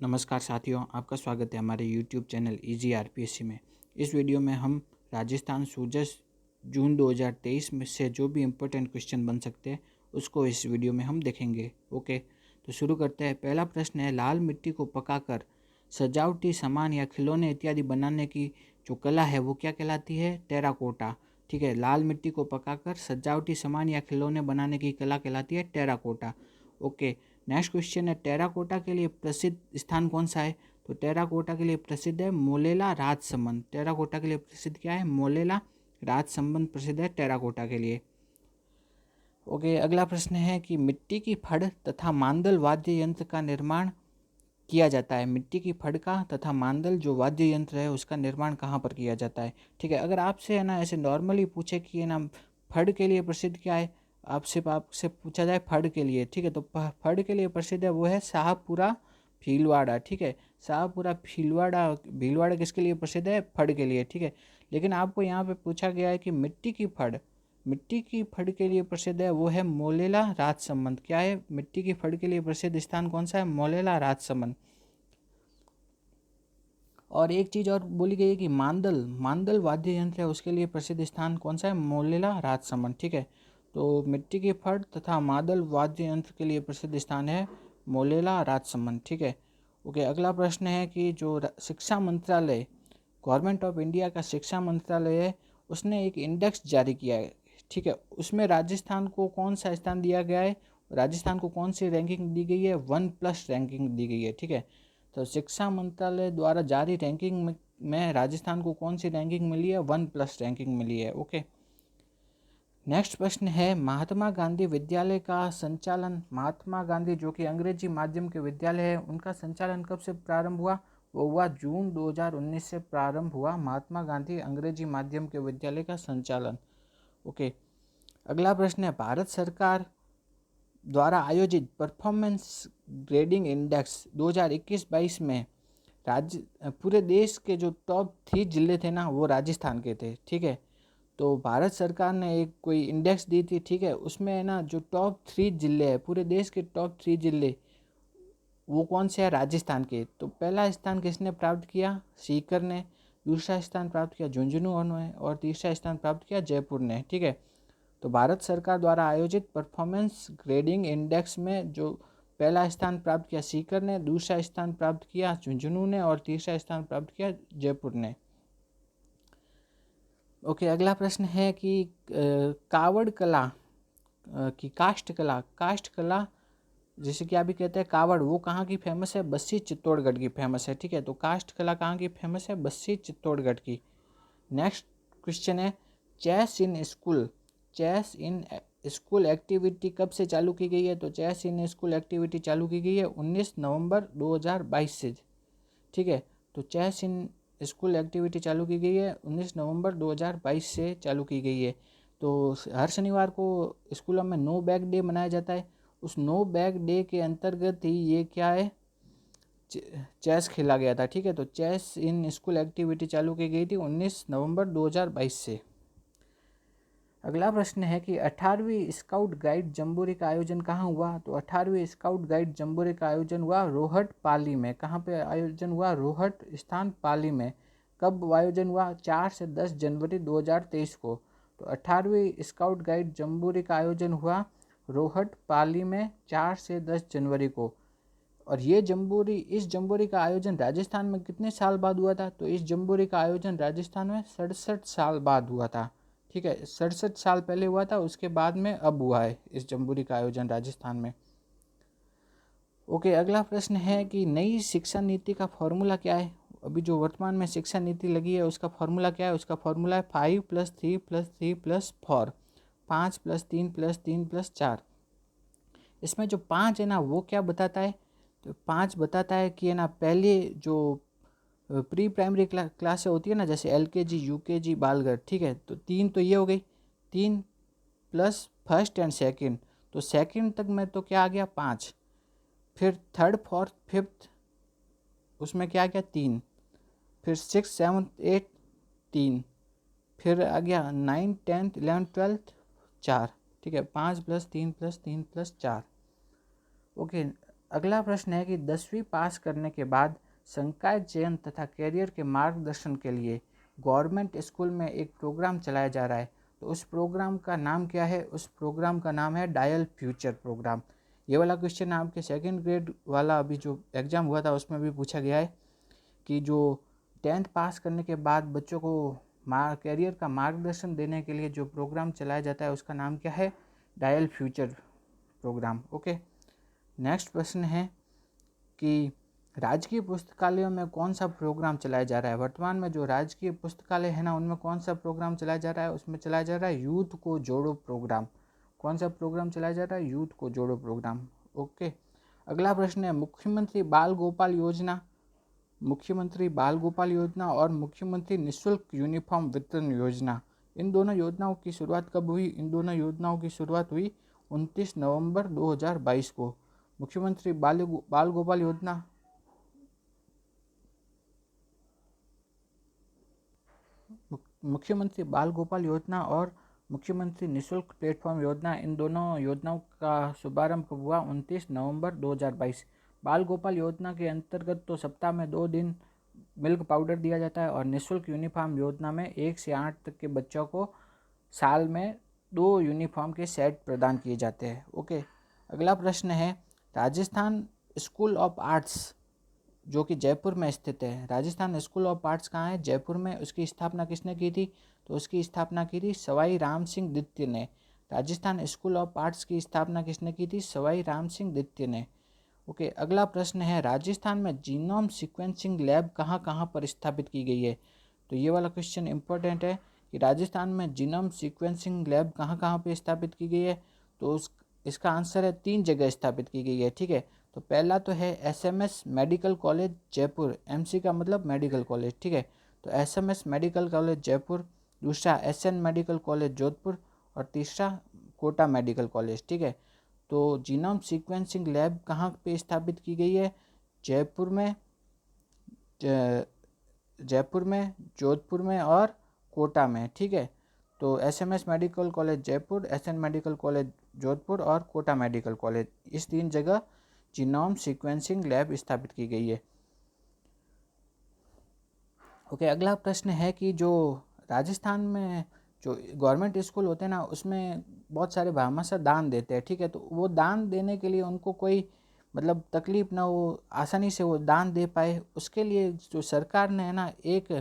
नमस्कार साथियों, आपका स्वागत है हमारे YouTube चैनल इजी आरपीएससी में। इस वीडियो में हम राजस्थान सूजस जून 2023 में से जो भी इम्पोर्टेंट क्वेश्चन बन सकते हैं उसको इस वीडियो में हम देखेंगे। ओके, तो शुरू करते हैं। पहला प्रश्न है, लाल मिट्टी को पकाकर सजावटी सामान या खिलौने इत्यादि बनाने की जो कला है वो क्या कहलाती है? टेराकोटा। ठीक है, लाल मिट्टी को पकाकर सजावटी सामान या खिलौने बनाने की कला कहलाती है टेराकोटा। ओके, नेक्स्ट क्वेश्चन है, टेराकोटा के लिए प्रसिद्ध स्थान कौन सा है? तो टेराकोटा के लिए प्रसिद्ध है मोलेला राजसमंद। टेराकोटा के लिए प्रसिद्ध क्या है? मोलेला राजसमंद प्रसिद्ध है टेराकोटा के लिए। ओके, अगला प्रश्न है कि मिट्टी की फड़ तथा मांदल वाद्य यंत्र का निर्माण किया जाता है। मिट्टी की फड़ का तथा मांदल जो वाद्य यंत्र है उसका निर्माण कहाँ पर किया जाता है? ठीक है, अगर आपसे है ना ऐसे नॉर्मली पूछे कि है ना फड़ के लिए प्रसिद्ध क्या है, आपसे पूछा जाए फड़ के लिए, ठीक है, तो फड़ के लिए प्रसिद्ध है वो है शाहपुरा भीलवाड़ा। ठीक है, शाहपुरा भीलवाड़ा किसके लिए प्रसिद्ध है? फड़ के लिए। ठीक है, लेकिन आपको यहाँ पे पूछा गया है कि मिट्टी की फड़ के लिए प्रसिद्ध है वो है मोलेला राजसमंद। क्या है? मिट्टी की फड़ के लिए प्रसिद्ध स्थान कौन सा है? मोलेला राजसमंद। और एक चीज़ और बोली गई है कि मांदल वाद्य यंत्र है उसके लिए प्रसिद्ध स्थान कौन सा है? मोलेला राजसमंद। ठीक है, तो मिट्टी की फड़ तथा मादल वाद्य यंत्र के लिए प्रसिद्ध स्थान है मोलेला राजसमंद। ठीक है, ओके, अगला प्रश्न है कि जो शिक्षा मंत्रालय, गवर्नमेंट ऑफ इंडिया का शिक्षा मंत्रालय है, उसने एक इंडेक्स जारी किया है। ठीक है, उसमें राजस्थान को कौन सा स्थान दिया गया है? राजस्थान को कौन सी रैंकिंग दी गई है? 1+ रैंकिंग दी गई है। ठीक है, तो शिक्षा मंत्रालय द्वारा जारी रैंकिंग में राजस्थान को कौन सी रैंकिंग मिली है? 1+ रैंकिंग मिली है। ओके, नेक्स्ट प्रश्न है, महात्मा गांधी विद्यालय का संचालन, महात्मा गांधी जो कि अंग्रेजी माध्यम के विद्यालय है उनका संचालन कब से प्रारंभ हुआ? वो हुआ जून 2019 से प्रारंभ हुआ महात्मा गांधी अंग्रेजी माध्यम के विद्यालय का संचालन। ओके, अगला प्रश्न है, भारत सरकार द्वारा आयोजित परफॉर्मेंस ग्रेडिंग इंडेक्स 2021-22 में पूरे देश के जो टॉप 3 जिले थे ना वो राजस्थान के थे। ठीक है, तो भारत सरकार ने एक कोई इंडेक्स दी थी। ठीक है, उसमें है ना जो टॉप 3 जिले हैं, पूरे देश के टॉप 3 जिले वो कौन से हैं? राजस्थान के। तो पहला स्थान किसने प्राप्त किया? सीकर ने, दूसरा स्थान प्राप्त किया झुंझुनू ने, और तीसरा स्थान प्राप्त किया जयपुर ने। ठीक है, तो भारत सरकार द्वारा आयोजित परफॉर्मेंस ग्रेडिंग इंडेक्स में जो पहला स्थान प्राप्त किया सीकर ने, दूसरा स्थान प्राप्त किया झुंझुनू ने, और तीसरा स्थान प्राप्त किया जयपुर ने। ओके, अगला प्रश्न है कि कावड़ कला की काष्ठ कला जैसे कि अभी कहते हैं कावड़, वो कहाँ की फेमस है? बस्सी चित्तौड़गढ़ की फेमस है। ठीक है, तो काष्ठ कला कहाँ की फेमस है? बस्सी चित्तौड़गढ़ की। नेक्स्ट क्वेश्चन है, चेस इन स्कूल एक्टिविटी कब से चालू की गई है? तो चेस इन स्कूल एक्टिविटी चालू की गई है 19 नवंबर 2022 से। ठीक है, तो चेस इन स्कूल एक्टिविटी चालू की गई है 19 नवंबर 2022 से चालू की गई है। तो हर शनिवार को स्कूलों में नो बैग डे मनाया जाता है। उस नो बैग डे के अंतर्गत ही ये क्या है? चेस खेला गया था। ठीक है, तो चेस इन स्कूल एक्टिविटी चालू की गई थी 19 नवंबर 2022 से। अगला प्रश्न है कि 18वीं स्काउट गाइड जम्बोरी का आयोजन कहाँ हुआ? तो 18वीं स्काउट गाइड जम्बोरी का आयोजन हुआ रोहट पाली में। कहाँ पे आयोजन हुआ? रोहट स्थान पाली में। कब आयोजन हुआ? 4 से 10 जनवरी 2023 को। तो 18वीं स्काउट गाइड जम्बोरी का आयोजन हुआ रोहट पाली में 4 से 10 जनवरी को। और ये इस जम्बोरी का आयोजन राजस्थान में कितने साल बाद हुआ था? तो इस जम्बोरी का आयोजन राजस्थान में 67 साल बाद हुआ था। ठीक है, 67 साल पहले हुआ था, उसके बाद में अब हुआ है इस जम्बोरी का आयोजन राजस्थान में। ओके, अगला प्रश्न है कि नई शिक्षा नीति का फॉर्मूला क्या है? अभी जो वर्तमान में शिक्षा नीति लगी है उसका फॉर्मूला क्या है? उसका फॉर्मूला है 5+3+3+4, 5+3+3+4। इसमें जो 5 है ना वो क्या बताता है? तो 5 बताता है कि है ना पहले जो प्री प्राइमरी क्लासें होती है ना, जैसे LKG UKG बालगढ़। ठीक है, तो 3 तो ये हो गई, 3 प्लस फर्स्ट एंड सेकंड, तो सेकंड तक में तो क्या आ गया? 5। फिर थर्ड फोर्थ फिफ्थ उसमें क्या आ गया? 3। फिर 6 7 8 3। फिर आ गया 9 10 11 12 4। ठीक है, 5+3+3+4। ओके, अगला प्रश्न है कि 10वीं पास करने के बाद संकाय चयन तथा कैरियर के मार्गदर्शन के लिए गवर्नमेंट स्कूल में एक प्रोग्राम चलाया जा रहा है, तो उस प्रोग्राम का नाम क्या है? उस प्रोग्राम का नाम है डायल फ्यूचर प्रोग्राम। ये वाला क्वेश्चन आपके सेकेंड ग्रेड वाला अभी जो एग्ज़ाम हुआ था उसमें भी पूछा गया है कि जो 10th पास करने के बाद बच्चों को कैरियर का मार्गदर्शन देने के लिए जो प्रोग्राम चलाया जाता है उसका नाम क्या है? Dial future program. Okay, next प्रश्न है कि राजकीय पुस्तकालयों में कौन सा प्रोग्राम चलाया जा रहा है? वर्तमान में जो राजकीय पुस्तकालय है ना, उनमें कौन सा प्रोग्राम चलाया जा रहा है? उसमें चलाया जा रहा है यूथ को जोड़ो प्रोग्राम। कौन सा प्रोग्राम चलाया जा रहा है? यूथ को जोड़ो प्रोग्राम। ओके, अगला प्रश्न है मुख्यमंत्री बाल गोपाल योजना, मुख्यमंत्री बाल गोपाल योजना और मुख्यमंत्री निःशुल्क यूनिफॉर्म वितरण योजना, इन दोनों योजनाओं की शुरुआत कब हुई? इन दोनों योजनाओं की शुरुआत हुई 29 नवंबर 2022 को। मुख्यमंत्री बाल गोपाल योजना मुख्यमंत्री बाल गोपाल योजना और मुख्यमंत्री निःशुल्क प्लेटफॉर्म योजना, इन दोनों योजनाओं का शुभारंभ कब हुआ? 29 नवंबर 2022। बाल गोपाल योजना के अंतर्गत तो सप्ताह में 2 दिन मिल्क पाउडर दिया जाता है और निःशुल्क यूनिफॉर्म योजना में 1 से 8 तक के बच्चों को साल में 2 यूनिफॉर्म के सेट प्रदान किए जाते हैं। ओके, अगला प्रश्न है राजस्थान स्कूल ऑफ आर्ट्स जो कि जयपुर में स्थित है, राजस्थान स्कूल ऑफ आर्ट्स कहाँ है? जयपुर में। उसकी स्थापना किसने की थी? तो उसकी स्थापना की थी सवाई राम सिंह द्वितीय ने। राजस्थान स्कूल ऑफ आर्ट्स की स्थापना किसने की थी? सवाई राम सिंह द्वितीय ने। ओके, अगला प्रश्न है राजस्थान में जीनोम सीक्वेंसिंग लैब कहाँ कहाँ पर स्थापित की गई है? तो ये वाला क्वेश्चन इंपॉर्टेंट है कि राजस्थान में जीनोम सीक्वेंसिंग लैब कहाँ कहाँ पे स्थापित की गई है? तो इसका आंसर है 3 जगह स्थापित की गई है। ठीक है, तो पहला तो है SMS medical college Jaipur, MC का मतलब मेडिकल कॉलेज। ठीक है, तो एसएमएस मेडिकल कॉलेज जयपुर, दूसरा एसएन मेडिकल कॉलेज जोधपुर और तीसरा कोटा मेडिकल कॉलेज। ठीक है, तो जीनोम सीक्वेंसिंग लैब कहाँ पे स्थापित की गई है? जयपुर में, जयपुर में, जोधपुर में और कोटा में। ठीक है, तो SMS medical college Jaipur, SN medical college Jodhpur और कोटा मेडिकल कॉलेज, इस 3 जगह जीनोम सीक्वेंसिंग लैब स्थापित की गई है। ओके, अगला प्रश्न है कि जो राजस्थान में जो गवर्नमेंट स्कूल होते हैं ना, उसमें बहुत सारे भामाशाह दान देते हैं। ठीक है, तो वो दान देने के लिए उनको कोई मतलब तकलीफ ना हो, आसानी से वो दान दे पाए, उसके लिए जो सरकार ने है ना एक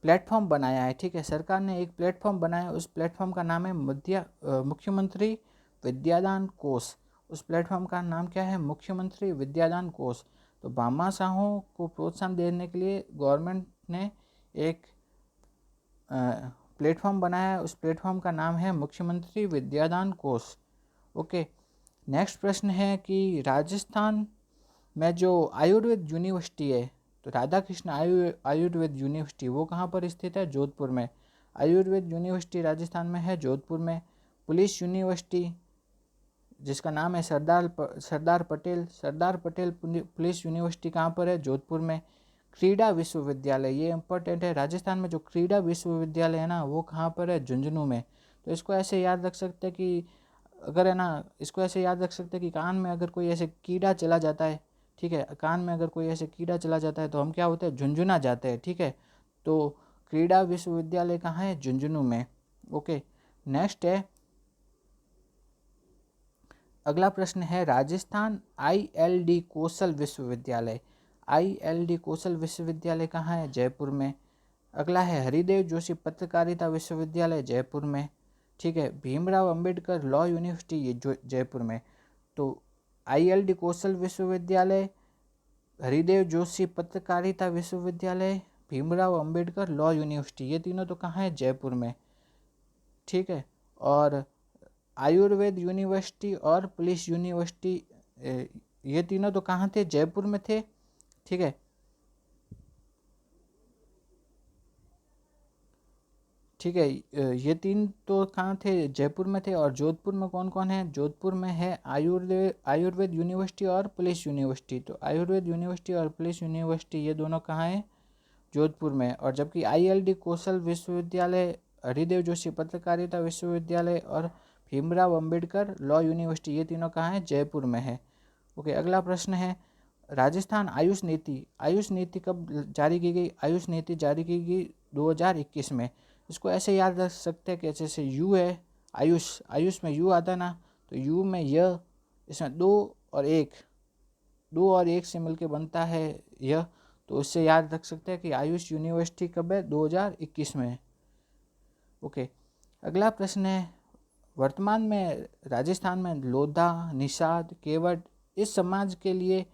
प्लेटफॉर्म बनाया है। ठीक है, सरकार ने एक प्लेटफॉर्म बनाया, उस प्लेटफॉर्म का नाम है मुख्यमंत्री विद्यादान कोष। उस प्लेटफॉर्म का नाम क्या है? मुख्यमंत्री विद्यादान कोष। तो भामाशाहों को प्रोत्साहन देने के लिए गवर्नमेंट ने एक प्लेटफॉर्म बनाया है, उस प्लेटफॉर्म का नाम है मुख्यमंत्री विद्यादान कोष। ओके, नेक्स्ट प्रश्न है कि राजस्थान में जो आयुर्वेद यूनिवर्सिटी है, तो राधा कृष्ण आयुर्वेद यूनिवर्सिटी, वो कहाँ पर स्थित है? जोधपुर में। आयुर्वेद यूनिवर्सिटी राजस्थान में है, जोधपुर में। पुलिस यूनिवर्सिटी जिसका नाम है सरदार पटेल पुलिस यूनिवर्सिटी कहाँ पर है? जोधपुर में। क्रीड़ा विश्वविद्यालय, ये इंपॉर्टेंट है, राजस्थान में जो क्रीड़ा विश्वविद्यालय है ना, वो कहाँ पर है? झुंझुनू में। तो इसको ऐसे याद रख सकते हैं कि अगर है ना, इसको ऐसे याद रख सकते हैं कि कान में अगर कोई ऐसे कीड़ा चला जाता है, ठीक है, कान में अगर कोई ऐसे कीड़ा चला जाता है तो हम क्या होते हैं? झुंझुना जाते हैं। ठीक है, तो क्रीड़ा विश्वविद्यालय कहाँ है? झुंझुनू में। ओके, नेक्स्ट है, अगला प्रश्न है राजस्थान आईएलडी कौशल विश्वविद्यालय, आईएलडी कौशल विश्वविद्यालय कहाँ है? जयपुर में। अगला है हरिदेव जोशी पत्रकारिता विश्वविद्यालय, जयपुर में। ठीक है, भीमराव अंबेडकर लॉ यूनिवर्सिटी, ये जयपुर में। तो आईएलडी कौशल विश्वविद्यालय, हरिदेव जोशी पत्रकारिता विश्वविद्यालय, भीमराव अंबेडकर लॉ यूनिवर्सिटी, ये तीनों तो कहाँ है? जयपुर में। ठीक है, और आयुर्वेद यूनिवर्सिटी और पुलिस यूनिवर्सिटी, ये तीनों तो कहाँ थे? जयपुर में थे। ठीक है, ठीक है, ये 3 तो कहाँ थे? जयपुर में थे। और जोधपुर में कौन कौन है? जोधपुर में है आयुर्वेद यूनिवर्सिटी और पुलिस यूनिवर्सिटी। तो आयुर्वेद यूनिवर्सिटी और पुलिस यूनिवर्सिटी ये दोनों कहाँ हैं? जोधपुर में। और जबकि आईएलडी कौशल विश्वविद्यालय, हरिदेव जोशी पत्रकारिता विश्वविद्यालय और भीमराव अंबेडकर लॉ यूनिवर्सिटी, ये तीनों कहाँ हैं? जयपुर में है। ओके, अगला प्रश्न है राजस्थान आयुष नीति कब जारी की गई? आयुष नीति जारी की गई 2021 में। इसको ऐसे याद रख सकते हैं कि जैसे यू है, आयुष में यू आता है ना, तो यू में य, इसमें दो और एक से मिलके बनता है यह, तो उससे याद रख सकते हैं कि आयुष यूनिवर्सिटी कब है? 2021 में। ओके, अगला प्रश्न है वर्तमान में राजस्थान में लोधा, निषाद, केवट इस समाज के लिए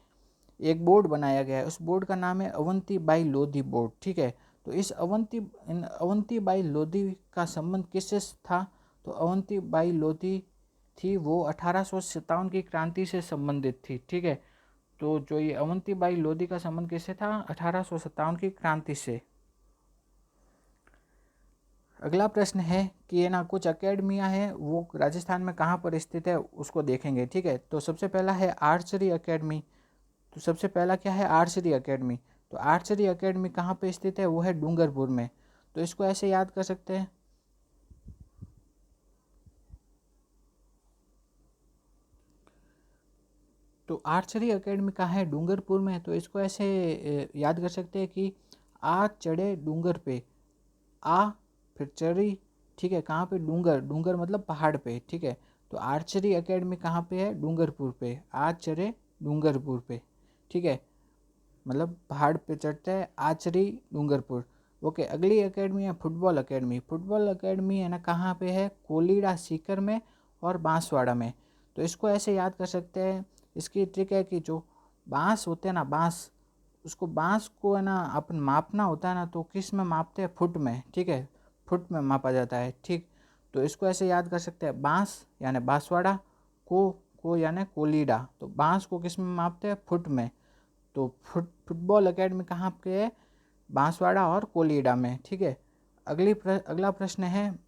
एक बोर्ड बनाया गया है। उस बोर्ड का नाम है अवंती बाई लोधी बोर्ड। ठीक है, तो इस अवंती बाई लोधी का संबंध किससे था? तो अवंती बाई लोधी थी वो 1857 की क्रांति से संबंधित थी। ठीक है, तो जो ये अवंती बाई लोधी का संबंध किससे था? 1857 की क्रांति से। अगला प्रश्न है कि ये ना कुछ अकेडमियां हैं वो राजस्थान में कहाँ पर स्थित है उसको देखेंगे। ठीक है, तो सबसे पहला है आर्चरी अकेडमी। तो सबसे पहला क्या है? Archery academy. तो आर्चरी अकेडमी कहाँ पे स्थित है? वो है डूंगरपुर में। तो इसको ऐसे याद कर सकते हैं, तो आर्चरी अकेडमी कहाँ है? डूंगरपुर में। तो इसको ऐसे याद कर सकते हैं कि आ चढ़े डूंगर पे, आ फिर चढ़ी। ठीक है, कहाँ पे? डूंगर मतलब पहाड़ पे। ठीक है, तो आर्चरी अकेडमी कहाँ पे है? डूंगरपुर पे। आ चढ़े डूंगरपुर पे। ठीक है, मतलब पहाड़ पे चढ़ते हैं आर्चरी डूंगरपुर। ओके, अगली अकेडमी है फुटबॉल अकेडमी। फुटबॉल अकेडमी है ना कहाँ पे है? कोलीड़ा, सीकर में और बांसवाड़ा में। तो इसको ऐसे याद कर सकते हैं, इसकी ट्रिक है कि जो बांस होते हैं ना, बांस को है ना अपन मापना होता है ना, तो किस में मापते हैं? फुट में। ठीक है, फुट में मापा जाता है। ठीक, तो इसको ऐसे याद कर सकते हैं, बांस यानी बांसवाड़ा, को यानी कोलीड़ा। तो बांस को किस में मापते हैं? फुट में। तो फुटबॉल अकेडमी कहाँ पे है? बांसवाड़ा और कोलीड़ा में। ठीक है, अगला प्रश्न है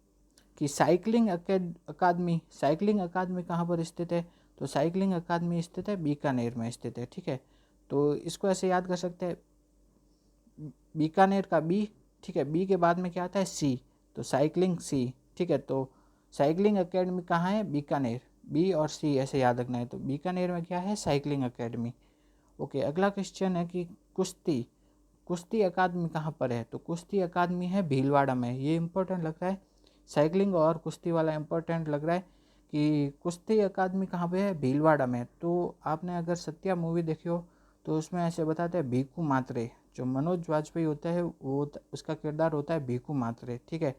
कि साइकिलिंग अकादमी कहाँ पर स्थित है? तो साइकिलिंग अकादमी स्थित है बीकानेर में स्थित है। ठीक है, तो इसको ऐसे याद कर सकते हैं, बीकानेर का बी। ठीक है, बी के बाद में क्या आता है? सी, तो साइकिलिंग सी। ठीक है, तो साइकिलिंग अकेडमी कहाँ है? बीकानेर। बी और सी ऐसे याद रखना है, तो बीकानेर में क्या है? Cycling academy. ओके, अगला क्वेश्चन है कि कुश्ती अकादमी कहाँ पर है? तो कुश्ती अकादमी है भीलवाड़ा में। ये इंपॉर्टेंट लग रहा है, साइकिलिंग और कुश्ती वाला इंपॉर्टेंट लग रहा है कि कुश्ती अकादमी कहाँ पे है? भीलवाड़ा में। तो आपने अगर सत्या मूवी देखी हो तो उसमें ऐसे बताते हैं भीखू मात्रे, जो मनोज वाजपेयी होता है वो उसका किरदार होता है भीखू मात्रे। ठीक है,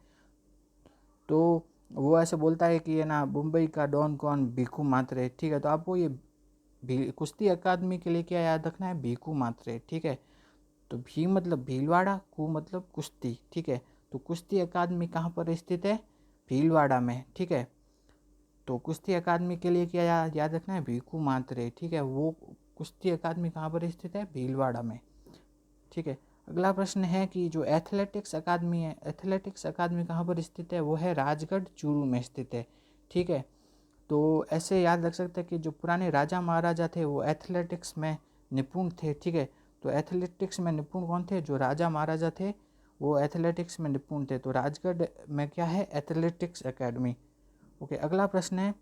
तो वो ऐसे बोलता है कि ये ना मुंबई का डॉन कौन? भीखू मात्रे। ठीक है, तो आपको ये कुश्ती अकादमी के लिए क्या याद रखना है? भीखू मात्रे। ठीक है, तो भी मतलब भीलवाड़ा, कु मतलब कुश्ती। ठीक है, तो कुश्ती अकादमी कहाँ पर स्थित है? भीलवाड़ा में। ठीक है, तो कुश्ती अकादमी के लिए क्या याद रखना है? भीखू मात्रे। ठीक है, वो कुश्ती अकादमी कहाँ पर स्थित है? भीलवाड़ा में। ठीक है, अगला प्रश्न है कि जो एथलेटिक्स अकादमी है, एथलेटिक्स अकादमी कहाँ पर स्थित है? वो है राजगढ़ चूरू में स्थित है। ठीक है, तो ऐसे याद रख सकते हैं कि जो पुराने राजा महाराजा थे वो एथलेटिक्स में निपुण थे। ठीक है, तो एथलेटिक्स में निपुण कौन थे? जो राजा महाराजा थे वो एथलेटिक्स में निपुण थे। तो राजगढ़ में क्या है? Athletics academy. ओके, अगला प्रश्न है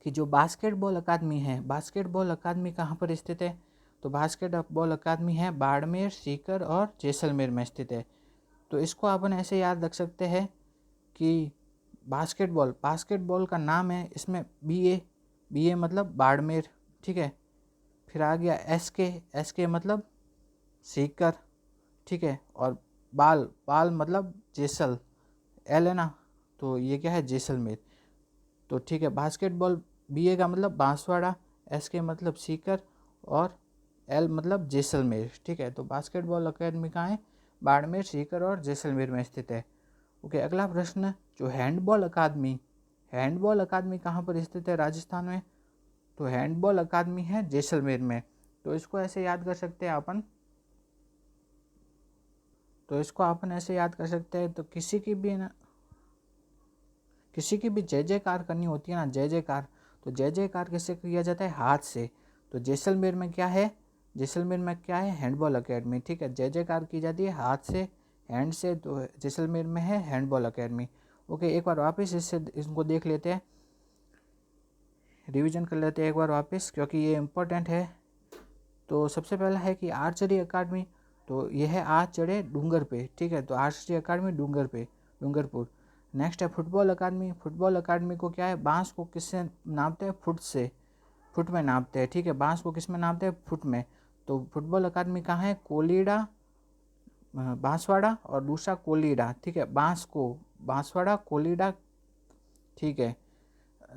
कि जो बास्केटबॉल अकादमी है, बास्केटबॉल अकादमी कहाँ पर स्थित है? तो बास्केटबॉल अकादमी है बाड़मेर, सीकर और जैसलमेर में स्थित है। तो इसको अपन ऐसे याद रख सकते हैं कि बास्केटबॉल का नाम है, इसमें बी ए मतलब बाड़मेर। ठीक है, फिर आ गया एस के मतलब सीकर। ठीक है, और बाल मतलब जैसल, एल है ना, तो ये क्या है? जैसलमेर। तो ठीक है, बास्केटबॉल बी का मतलब बांसवाड़ा, एस के मतलब सीकर और एल मतलब जैसलमेर। ठीक है, तो बास्केटबॉल अकेडमी कहाँ है? बाड़मेर, सीकर और जैसलमेर में स्थित है। ओके, अगला प्रश्न, जो हैंडबॉल अकादमी कहाँ पर स्थित है राजस्थान में? तो हैंडबॉल अकादमी है जैसलमेर में। तो इसको ऐसे याद कर सकते हैं अपन, ऐसे याद कर सकते हैं, तो किसी की भी जय जयकार करनी होती है ना, जय जयकार, तो जय जयकार कैसे किया जाता है? हाथ से। तो जैसलमेर में क्या है? Handball academy. ठीक है, जय जयकार की जाती है हाथ से, हैंड से, तो जैसलमेर में है हैंडबॉल अकेडमी। ओके, एक बार वापस इनको देख लेते हैं रिवीजन कर लेते हैं एक बार वापस, क्योंकि ये इम्पोर्टेंट है। तो सबसे पहला है कि आर्चरी अकादमी, तो ये है आज चढ़े डूंगर पे, ठीक है। तो आर्चरी अकादमी डूंगर पे, डूंगरपुर। नेक्स्ट है फुटबॉल अकादमी। फुटबॉल अकादमी को क्या है, बांस को किससे नापते हैं, फुट से, फुट में नापते हैं, ठीक है। बांस को किस में नापते हैं, फुट में। तो फुटबॉल अकादमी कहाँ है, कोलीडा, बांसवाड़ा, और दूसरा कोलीडा, ठीक है। बांस को बांसवाड़ा, कोलीडा, ठीक है।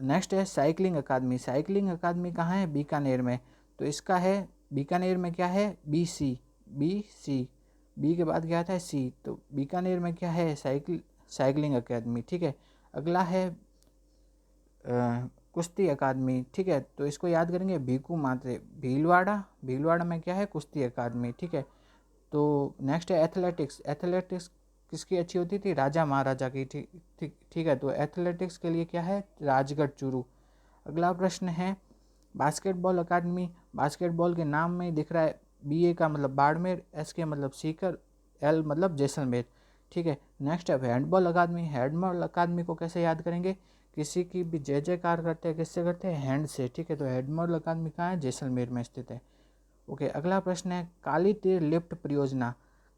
नेक्स्ट है साइकिलिंग अकादमी। साइकिलिंग अकादमी कहाँ है, बीकानेर में। तो इसका है बीकानेर में क्या है, BC, बी के बाद क्या आता है C, तो बीकानेर में क्या है, साइकिलिंग अकादमी, ठीक है। अगला है कुश्ती अकादमी, ठीक है। तो इसको याद करेंगे, भीकू मात्रे, भीलवाड़ा में क्या है, कुश्ती अकादमी, ठीक है। तो नेक्स्ट है एथलेटिक्स। एथलेटिक्स किसकी अच्छी होती थी, राजा महाराजा की, ठीक ठीक ठीक है। तो एथलेटिक्स के लिए क्या है, राजगढ़ चूरू। अगला प्रश्न है बास्केटबॉल अकादमी। बास्केटबॉल के नाम में दिख रहा है, BA का मतलब बाड़मेर, S के मतलब सीकर, L मतलब जैसलमेर, ठीक है। नेक्स्ट है हैंडबॉल अकादमी। हैंडबॉल अकादमी को कैसे याद करेंगे, किसी की भी जय जयकार करते हैं, किससे करते हैं, हैंड से, ठीक है। तो हैंडबॉल अकादमी कहाँ है, जैसलमेर में स्थित है। ओके, अगला प्रश्न है काली तीर लिफ्ट परियोजना।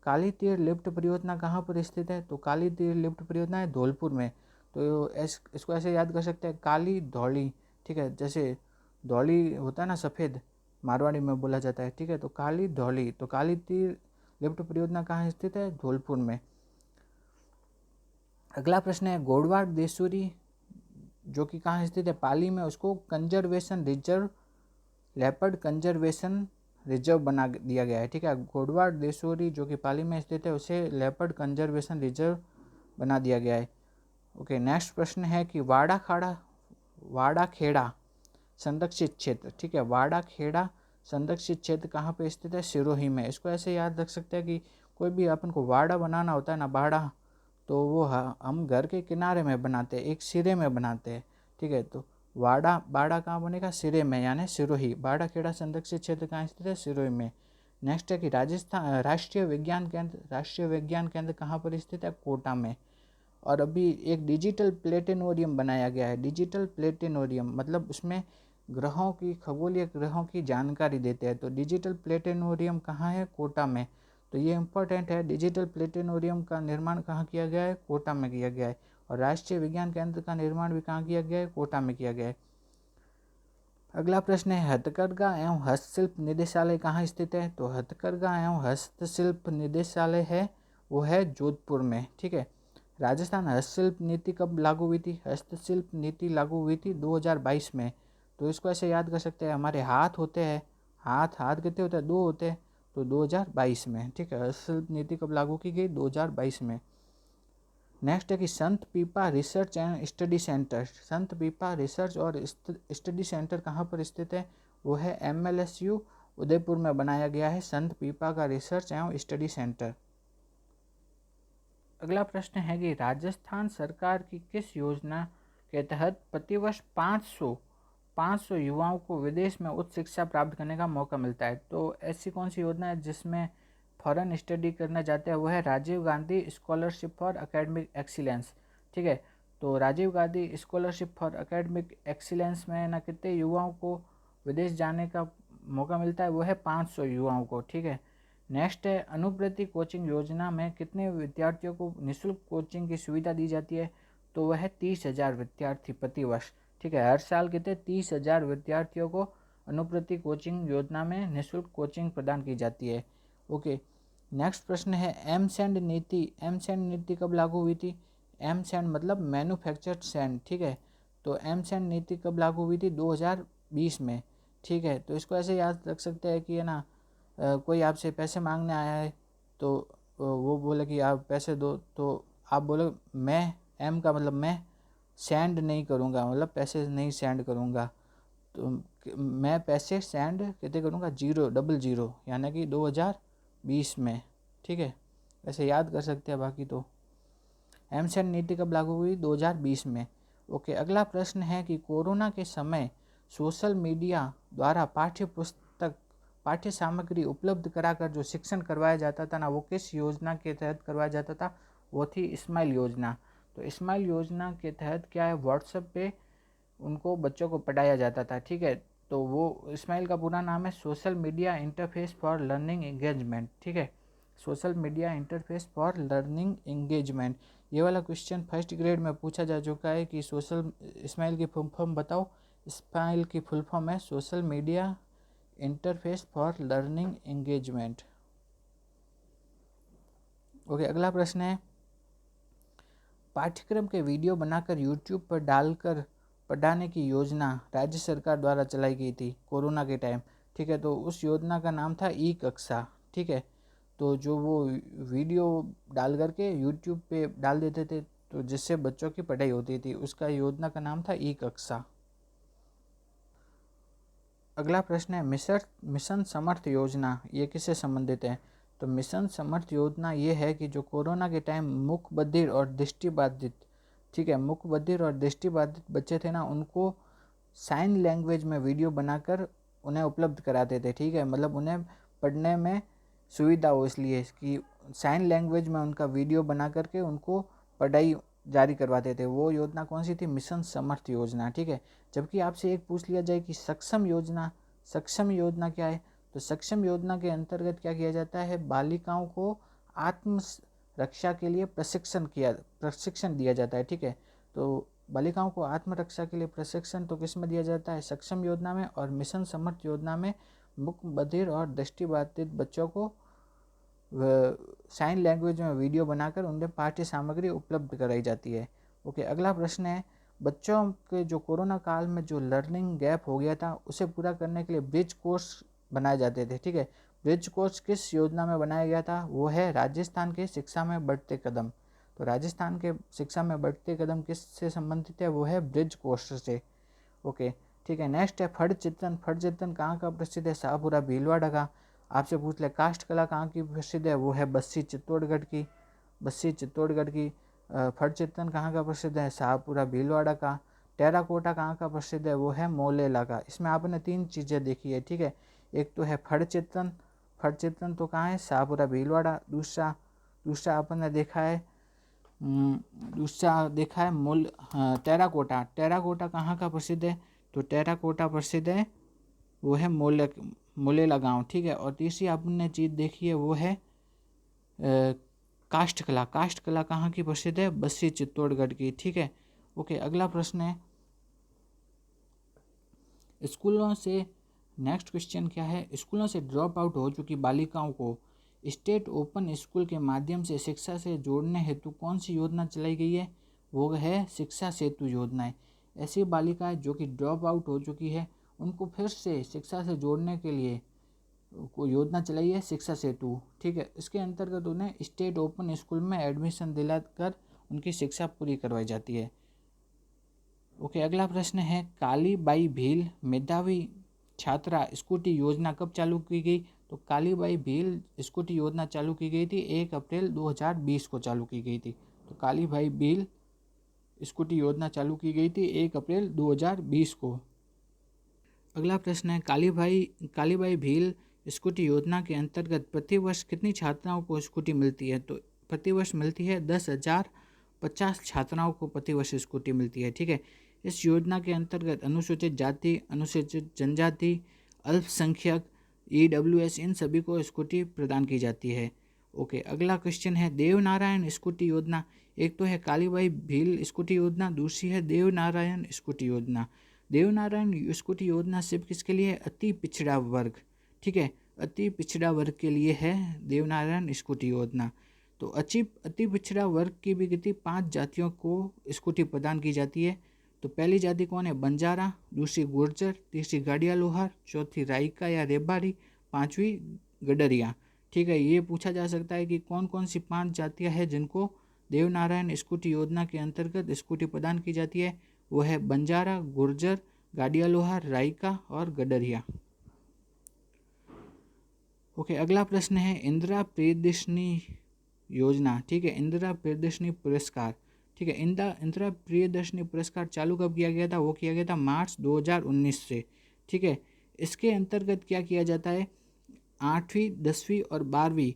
काली तीर लिफ्ट परियोजना कहाँ पर स्थित है, तो काली तीर लिफ्ट परियोजना है धौलपुर में। तो इसको ऐसे याद कर सकते हैं, काली धौली, ठीक है। जैसे धौली होता है ना, सफ़ेद, मारवाड़ी में बोला जाता है, ठीक है। तो काली धौली, तो काली तीर लिफ्ट परियोजना कहाँ स्थित है, धौलपुर में। अगला प्रश्न है गोडवाड़ देशूरी, जो कि कहाँ स्थित है, पाली में। उसको conservation reserve, leopard conservation reserve बना दिया गया है, ठीक है। गोडवाड़ देशोरी जो कि पाली में स्थित है, उसे लेपर्ड कंजर्वेशन रिजर्व बना दिया गया है। ओके, नेक्स्ट प्रश्न है कि वाड़ा खेड़ा संरक्षित क्षेत्र, ठीक है। वाड़ा खेड़ा संरक्षित क्षेत्र कहाँ पे स्थित है, सिरोही में। इसको ऐसे याद रख सकते हैं कि कोई भी अपन को वाड़ा बनाना होता है ना, बाड़ा, तो वो हम घर के किनारे में बनाते हैं, एक सिरे में बनाते हैं, ठीक है। तो बाड़ा कहाँ बनेगा, सिरे में, यानी सिरोही। बाड़ा खेड़ा संरक्षित क्षेत्र कहाँ स्थित है, सिरोही में। नेक्स्ट है कि राष्ट्रीय विज्ञान केंद्र कहाँ पर स्थित है, कोटा में। और अभी एक डिजिटल प्लेनेटोरियम बनाया गया है। डिजिटल प्लेनेटोरियम मतलब उसमें ग्रहों की, खगोलीय ग्रहों की जानकारी देते हैं। तो डिजिटल प्लेनेटोरियम कहाँ है, कोटा में। तो ये इंपॉर्टेंट है, डिजिटल प्लेनेटोरियम का निर्माण कहाँ किया गया है, कोटा में किया गया है। और राष्ट्रीय विज्ञान केंद्र का निर्माण भी कहाँ किया गया है, कोटा में किया गया है। अगला प्रश्न है हथकरघा एवं हस्तशिल्प निदेशालय कहाँ स्थित है, तो हथकरघा एवं हस्तशिल्प निदेशालय है वो है जोधपुर में, ठीक है। राजस्थान हस्तशिल्प नीति कब लागू हुई थी, हस्तशिल्प नीति लागू हुई थी 2022 में। तो इसको ऐसे याद कर सकते हैं, हमारे हाथ होते हैं, हाथ कितने होते हैं, 2 होते हैं, तो 2022 में, ठीक है। हस्तशिल्प नीति कब लागू की गई, 2022 में। नेक्स्ट है कि संत पीपा रिसर्च एंड स्टडी सेंटर। संत पीपा रिसर्च और स्टडी सेंटर कहाँ पर स्थित है, वो है MLSU उदयपुर में बनाया गया है, संत पीपा का रिसर्च एवं स्टडी सेंटर। अगला प्रश्न है कि राजस्थान सरकार की किस योजना के तहत प्रतिवर्ष 500 युवाओं को विदेश में उच्च शिक्षा प्राप्त करने का मौका मिलता है। तो ऐसी कौन सी योजना है जिसमें फॉरेन स्टडी करना चाहते हैं, वो है Rajiv Gandhi scholarship for academic excellence, ठीक है। तो Rajiv Gandhi scholarship for academic excellence में ना कितने युवाओं को विदेश जाने का मौका मिलता है, वो है 500 युवाओं को, ठीक है। नेक्स्ट है अनुवृत्ति कोचिंग योजना में कितने विद्यार्थियों को निःशुल्क कोचिंग की सुविधा दी जाती है, तो वह है 30,000 विद्यार्थी प्रतिवर्ष, ठीक है। हर साल कितने 30,000 विद्यार्थियों को अनुवृत्ति कोचिंग योजना में निःशुल्क कोचिंग प्रदान की जाती है। ओके, नेक्स्ट प्रश्न है एमसैंड नीति कब लागू हुई थी। एमसैंड मतलब मैन्युफैक्चर्ड सैंड, ठीक है। तो एमसैंड नीति कब लागू हुई थी, 2020 में, ठीक है। तो इसको ऐसे याद रख सकते हैं कि है ना, कोई आपसे पैसे मांगने आया है, तो वो बोले कि आप पैसे दो, तो आप बोले मैं, एम का मतलब मैं सेंड नहीं करूँगा, मतलब पैसे नहीं सेंड करूँगा, तो मैं पैसे सेंड कितने करूँगा, 000, यानी कि 2020 में, ठीक है। ऐसे याद कर सकते हैं। बाकी तो एमसेंड नीति कब लागू हुई, 2020 में। ओके, अगला प्रश्न है कि कोरोना के समय सोशल मीडिया द्वारा पाठ्य सामग्री उपलब्ध कराकर जो शिक्षण करवाया जाता था ना, वो किस योजना के तहत करवाया जाता था, वो थी स्माइल योजना। तो स्माइल योजना के तहत क्या है, व्हाट्सएप पे उनको बच्चों को पढ़ाया जाता था, ठीक है। तो वो इस्माइल का पूरा नाम है social media interface for learning engagement, ठीक है, social media interface for learning engagement. ये वाला क्वेश्चन फर्स्ट ग्रेड में पूछा जा चुका है कि सोशल इस्माइल की फुल फॉर्म बताओ। इस्माइल की फुल फॉर्म है social media interface for learning engagement. Okay, अगला प्रश्न है, पाठ्यक्रम के वीडियो बनाकर यूट्यूब पर डालकर पढ़ाने की योजना राज्य सरकार द्वारा चलाई गई थी कोरोना के टाइम, ठीक है। तो उस योजना का नाम था ई कक्षा, ठीक है। तो जो वो वीडियो डाल करके यूट्यूब पे डाल देते थे, तो जिससे बच्चों की पढ़ाई होती थी, उसका योजना का नाम था ई कक्षा। अगला प्रश्न है, मिशन समर्थ योजना ये किससे संबंधित है? तो मिशन समर्थ योजना ये है कि जो कोरोना के टाइम मूक बधिर और दृष्टिबाधित, ठीक है, मूक बधिर और दृष्टिबाधित बच्चे थे ना, उनको साइन लैंग्वेज में वीडियो बनाकर उन्हें उपलब्ध कराते थे, ठीक है। मतलब उन्हें पढ़ने में सुविधा हो, इसलिए कि साइन लैंग्वेज में उनका वीडियो बना करके उनको पढ़ाई जारी करवाते थे। वो योजना कौन सी थी? मिशन समर्थ योजना, ठीक है। जबकि आपसे एक पूछ लिया जाए कि सक्षम योजना, सक्षम योजना क्या है? तो सक्षम योजना के अंतर्गत क्या किया जाता है? बालिकाओं को आत्म रक्षा के लिए प्रशिक्षण दिया जाता है, ठीक है। तो बालिकाओं को आत्मरक्षा के लिए प्रशिक्षण तो किस में दिया जाता है? सक्षम योजना में। और मिशन समर्थ योजना में मूक बधिर और दृष्टिबाधित बच्चों को साइन लैंग्वेज में वीडियो बनाकर उन्हें पाठ्य सामग्री उपलब्ध कराई जाती है। ओके, अगला प्रश्न है, बच्चों के जो कोरोना काल में जो लर्निंग गैप हो गया था, उसे पूरा करने के लिए ब्रिज कोर्स बनाए जाते थे, ठीक है। ब्रिज कोर्स किस योजना में बनाया गया था? वो है राजस्थान के शिक्षा में बढ़ते कदम। तो राजस्थान के शिक्षा में बढ़ते कदम किससे संबंधित है? वो है ब्रिज कोर्स से। ओके, ठीक है। नेक्स्ट है फड़ चित्रण। फड़ चित्रण कहाँ का प्रसिद्ध है? शाहपुरा भीलवाड़ा का। आपसे पूछ ले काष्ठ कला कहाँ की प्रसिद्ध है? वो है बस्सी चित्तौड़गढ़ की, बस्सी चित्तौड़गढ़ की। फड़ चित्रण कहाँ का प्रसिद्ध है? शाहपुरा भीलवाड़ा का। टेराकोटा कहाँ का प्रसिद्ध है? वो है मोलेला का। इसमें आपने 3 चीज़ें देखी है, ठीक है। एक तो है फड़ चित्रण, फड़ चित्रण तो कहाँ है? शाहपुरा भीलवाड़ा। दूसरा दूसरा आपने देखा है दूसरा देखा है टेराकोटा। टेराकोटा कहाँ का प्रसिद्ध है? तो टेराकोटा प्रसिद्ध है, वो है मोलेला गांव, ठीक है। और तीसरी आपने चीज़ देखी है, वो है काष्ठ कला। काष्ठ कला कहाँ की प्रसिद्ध है? बस्सी चित्तौड़गढ़ की, ठीक है। ओके, अगला प्रश्न है, स्कूलों से नेक्स्ट क्वेश्चन क्या है, स्कूलों से ड्रॉप आउट हो चुकी बालिकाओं को स्टेट ओपन स्कूल के माध्यम से शिक्षा से जोड़ने हेतु कौन सी योजना चलाई गई है? वो है शिक्षा सेतु योजना। ऐसी बालिकाएं जो कि ड्रॉप आउट हो चुकी है, उनको फिर से शिक्षा से जोड़ने के लिए को योजना चलाई है शिक्षा सेतु, ठीक है। इसके अंतर्गत उन्हें स्टेट ओपन स्कूल में एडमिशन दिलाकर उनकी शिक्षा पूरी करवाई जाती है। ओके, अगला प्रश्न है, काली बाई भील मेधावी छात्रा स्कूटी योजना कब चालू की गई? तो काली बाई भील स्कूटी योजना चालू की गई थी 1 अप्रैल 2020 को चालू की गई थी। तो काली बाई भील स्कूटी योजना चालू की गई थी 1 अप्रैल 2020 को। अगला प्रश्न है, कालीबाई भील स्कूटी योजना के अंतर्गत प्रतिवर्ष कितनी छात्राओं को स्कूटी मिलती है? तो प्रतिवर्ष मिलती है 10,050 छात्राओं को प्रतिवर्ष स्कूटी मिलती है, ठीक है। इस योजना के अंतर्गत अनुसूचित जाति, अनुसूचित जनजाति, अल्पसंख्यक, EWS इन सभी को स्कूटी प्रदान की जाती है। ओके, अगला क्वेश्चन है, देवनारायण स्कूटी योजना। एक तो है कालीबाई भील स्कूटी योजना, दूसरी है देवनारायण स्कूटी योजना। देवनारायण स्कूटी योजना सिर्फ किसके लिए है? अति पिछड़ा वर्ग, ठीक है, अति पिछड़ा वर्ग के लिए है देवनारायण स्कूटी योजना। तो अति पिछड़ा वर्ग की भी कितनी 5 जातियों को स्कूटी प्रदान की जाती है। तो पहली जाति कौन है? बंजारा, दूसरी गुर्जर, तीसरी गाड़िया लोहार, चौथी राइका या रेबारी, 5वीं गडरिया, ठीक है। ये पूछा जा सकता है कि कौन कौन सी 5 जातियाँ हैं जिनको देवनारायण स्कूटी योजना के अंतर्गत स्कूटी प्रदान की जाती है? वो है बंजारा, गुर्जर, गाड़िया लोहार, राइका और गडरिया। ओके, अगला प्रश्न है, इंदिरा प्रियदर्शनी योजना, ठीक है, इंदिरा प्रियदर्शनी पुरस्कार, ठीक है। इंदिरा प्रियदर्शनी पुरस्कार चालू कब किया गया था? वो किया गया था मार्च 2019 से, ठीक है। इसके अंतर्गत क्या किया जाता है? 8वीं, 10वीं और 12वीं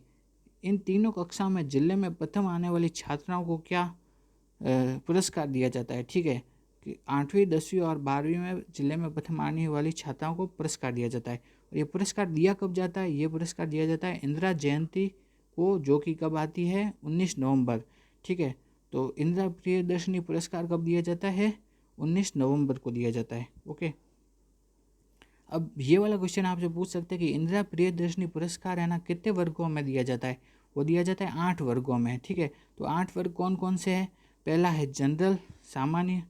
इन तीनों कक्षाओं में जिले में प्रथम आने वाली छात्राओं को क्या पुरस्कार दिया जाता है, ठीक है। कि 8वीं 10वीं और 12वीं में जिले में प्रथम आने वाली छात्राओं को पुरस्कार दिया जाता है। और ये पुरस्कार दिया कब जाता है? ये पुरस्कार दिया जाता है इंदिरा जयंती को, जो कि कब आती है? 19 नवंबर। ठीक है, तो इंदिरा प्रियदर्शनी पुरस्कार कब दिया जाता है? 19 नवंबर को दिया जाता है। ओके, अब ये वाला क्वेश्चन आपसे पूछ सकते हैं कि इंदिरा प्रियदर्शनी पुरस्कार है ना कितने वर्गों में दिया जाता है? वो दिया जाता है 8 वर्गों में। ठीक है, तो 8 वर्ग कौन कौन से हैं? पहला है जनरल, सामान्य,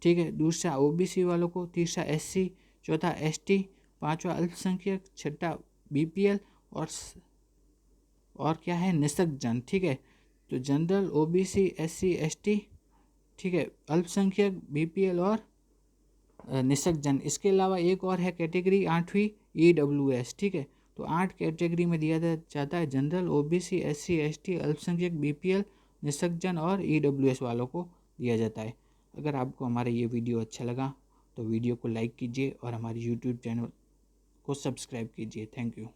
ठीक है, दूसरा ओबीसी वालों को, तीसरा एससी, चौथा एसटी, पांचवा अल्पसंख्यक, छठा बीपीएल और क्या है? निःशक्त जन। ठीक है, तो जनरल, ओबीसी, एससी, एसटी, ठीक है, अल्पसंख्यक, बीपीएल और निःशक्त जन। इसके अलावा एक और है कैटेगरी 8वीं ईडब्ल्यूएस। ठीक है, तो 8 कैटेगरी में दिया जाता है, जनरल, ओबीसी, एससी, एसटी, अल्पसंख्यक, बीपीएल, निःशक्त जन और ईडब्ल्यूएस वालों को दिया जाता है। अगर आपको हमारा ये वीडियो अच्छा लगा तो वीडियो को लाइक कीजिए और हमारे यूट्यूब चैनल को सब्सक्राइब कीजिए। Thank you.